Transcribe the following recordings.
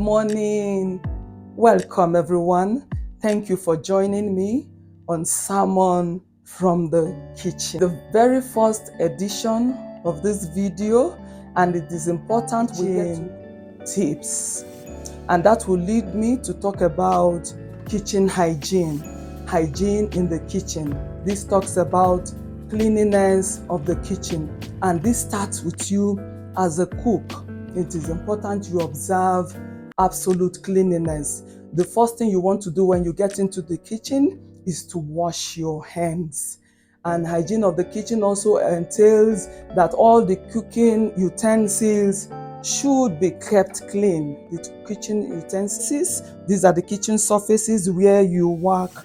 Morning. Welcome, everyone. Thank you for joining me on Sermon from the Kitchen. The very first edition of this video, and it is important we get to tips. And that will lead me to talk about kitchen hygiene in the kitchen. This talks about cleanliness of the kitchen, and this starts with you as a cook. It is important you observe absolute cleanliness. The first thing you want to do when you get into the kitchen is to wash your hands. And hygiene of the kitchen also entails that all the cooking utensils should be kept clean. The kitchen utensils, these are the kitchen surfaces where you work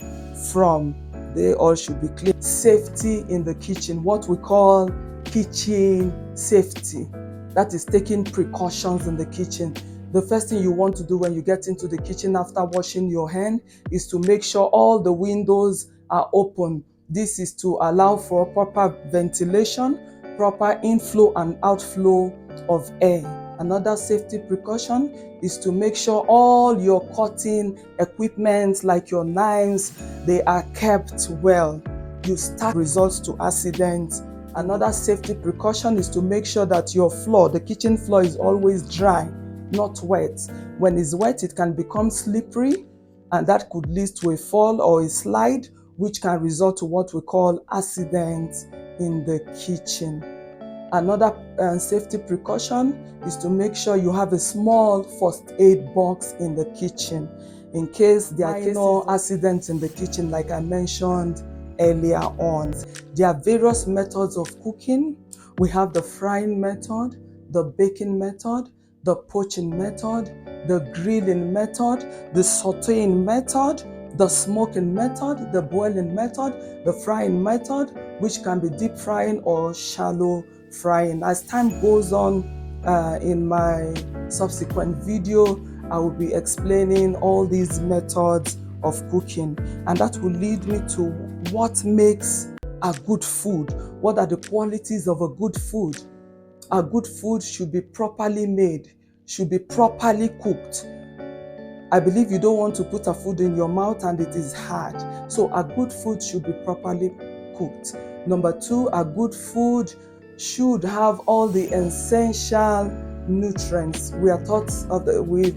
from. They all should be clean. Safety in the kitchen, what we call kitchen safety. That is taking precautions in the kitchen. The first thing you want to do when you get into the kitchen after washing your hand is to make sure all the windows are open. This is to allow for proper ventilation, proper inflow and outflow of air. Another safety precaution is to make sure all your cutting equipment like your knives, they are kept well. You start results to accidents. Another safety precaution is to make sure that your floor, the kitchen floor, is always dry, not wet. When it's wet, it can become slippery, and that could lead to a fall or a slide, which can result to what we call accidents in the kitchen. Another safety precaution is to make sure you have a small first aid box in the kitchen in case there are no accidents in the kitchen, like I mentioned earlier on. There are various methods of cooking. We have the frying method, the baking method, the poaching method, the grilling method, the sauteing method, the smoking method, the boiling method, the frying method, which can be deep frying or shallow frying. As time goes on, in my subsequent video, I will be explaining all these methods of cooking, and that will lead me to what makes a good food. What are the qualities of a good food? A good food should be properly made, should be properly cooked. I believe you don't want to put a food in your mouth and it is hard. So a good food should be properly cooked. Number two, a good food should have all the essential nutrients. We've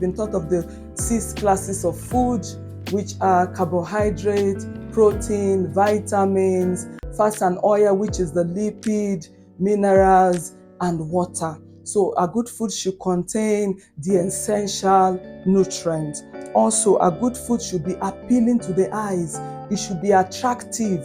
been taught of the 6 classes of food, which are carbohydrate, protein, vitamins, fats and oil, which is the lipid, minerals, and water. So a good food should contain the essential nutrients. Also, a good food should be appealing to the eyes. It should be attractive.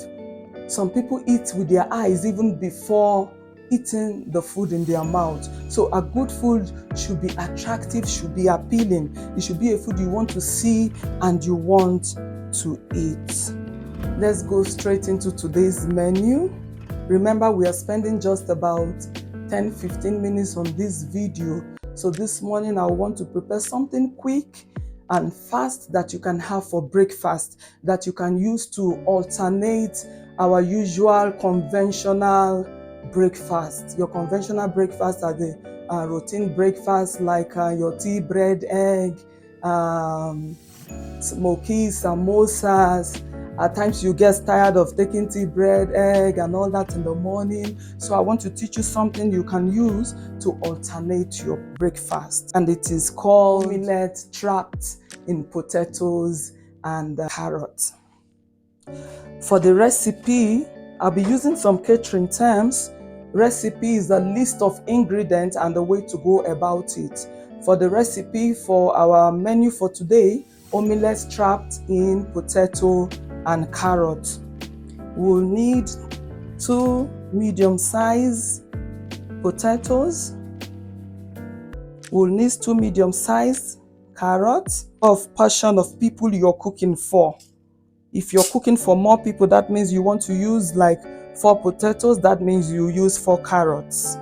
Some people eat with their eyes even before eating the food in their mouth. So a good food should be attractive, should be appealing. It should be a food you want to see and you want to eat. Let's go straight into today's menu. Remember, we are spending just about 10-15 minutes on this video. So this morning I want to prepare something quick and fast that you can have for breakfast, that you can use to alternate our usual conventional breakfast. Your conventional breakfast are the routine breakfast like your tea, bread, egg, smoky samosas. At times you get tired of taking tea, bread, egg, and all that in the morning. So I want to teach you something you can use to alternate your breakfast. And it is called millet trapped in potatoes and carrots. For the recipe, I'll be using some catering terms. Recipe is the list of ingredients and the way to go about it. For the recipe for our menu for today, omelette trapped in potato and carrot, we'll need 2 medium-sized potatoes. We'll need 2 medium-sized carrots of portion of people you're cooking for. If you're cooking for more people, that means you want to use like 4 potatoes. That means you use 4 carrots.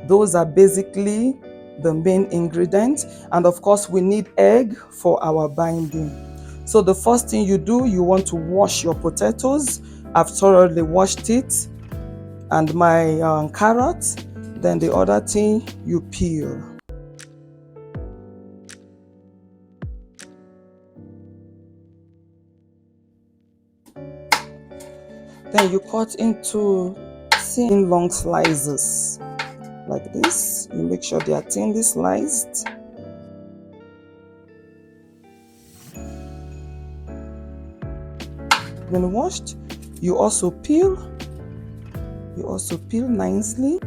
Those are basically the main ingredients. And of course, we need egg for our binding. So the first thing you do, you want to wash your potatoes. I've thoroughly washed it, and my carrots. Then the other thing, you peel. Then you cut into thin long slices like this. You make sure they are thinly sliced. When washed, you also peel nicely.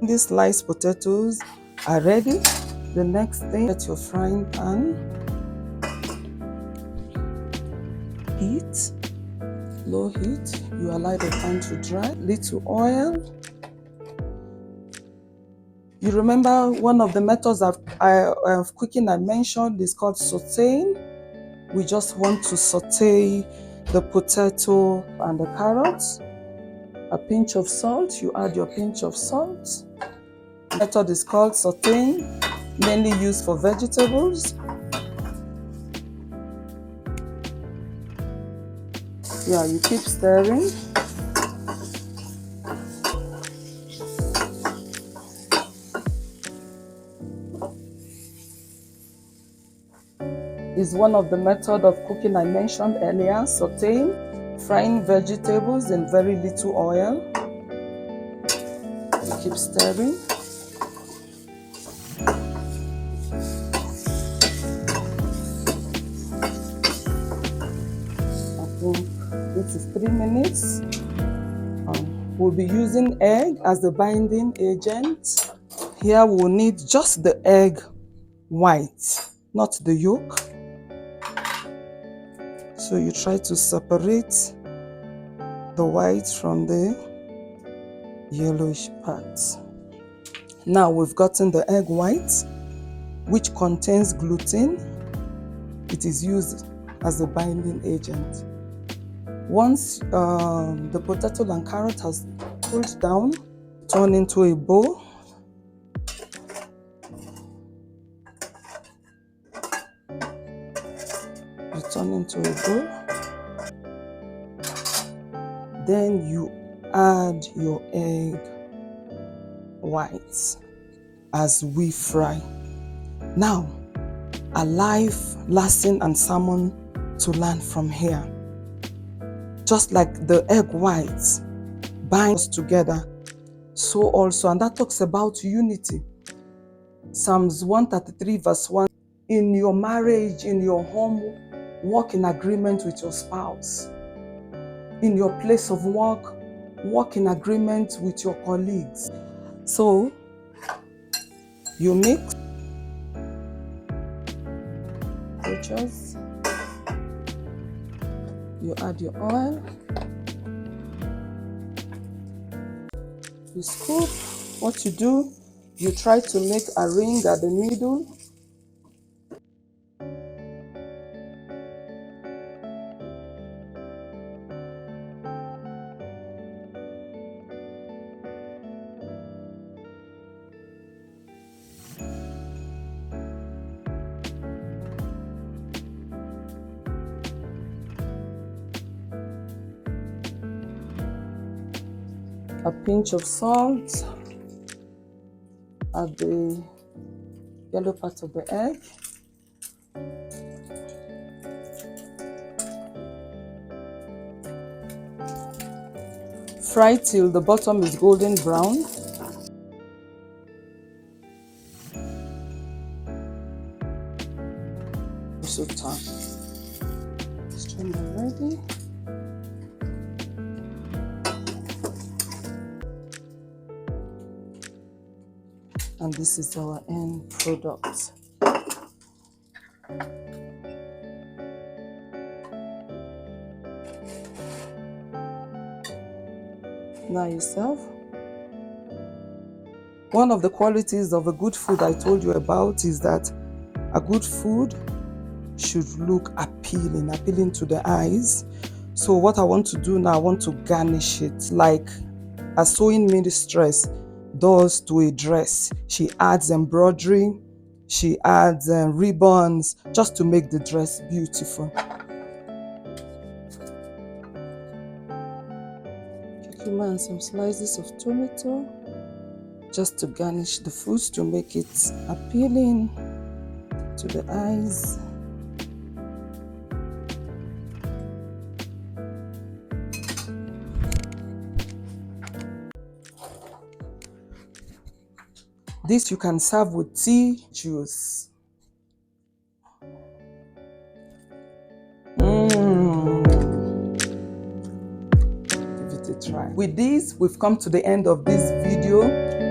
These sliced potatoes are ready. The next thing, get your frying pan, heat, low heat. You allow the pan to dry. Little oil. You remember one of the methods of cooking I mentioned is called sauteing. We just want to saute the potato and the carrots. A pinch of salt. You add your pinch of salt. The method is called sauteing, mainly used for vegetables. Yeah, you keep stirring. Is one of the methods of cooking I mentioned earlier, sauteing, frying vegetables in very little oil. You keep stirring. I think this is 3 minutes. We'll be using egg as the binding agent. Here we'll need just the egg white, not the yolk. So you try to separate the white from the yellowish parts. Now we've gotten the egg white, which contains gluten. It is used as a binding agent. Once the potato and carrot has cooled down, turn into a bowl. You turn into a bowl. Then you add your egg whites as we fry. Now, a life lesson and sermon to learn from here. Just like the egg whites binds together, so also, and that talks about unity. Psalms 133 verse 1, in your marriage, in your home, walk in agreement with your spouse. In your place of work, walk in agreement with your colleagues. So, you mix, you add your oil, you scoop. What you do, you try to make a ring at the middle. A pinch of salt at the yellow part of the egg. Fry till the bottom is golden brown. So turn. Strain ready. And this is our end product. Now you serve. One of the qualities of a good food I told you about is that a good food should look appealing to the eyes. So what I want to do now, I want to garnish it like a sewing mistress does to a dress. She adds embroidery, she adds ribbons just to make the dress beautiful. Cucumber and some slices of tomato just to garnish the food, to make it appealing to the eyes. This you can serve with tea, juice. Give it a try. With this, we've come to the end of this video.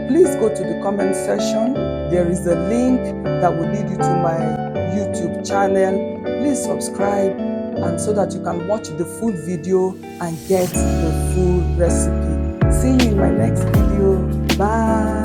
Please go to the comment section. There is a link that will lead you to my YouTube channel. Please subscribe, and so that you can watch the full video and get the full recipe. See you in my next video. Bye.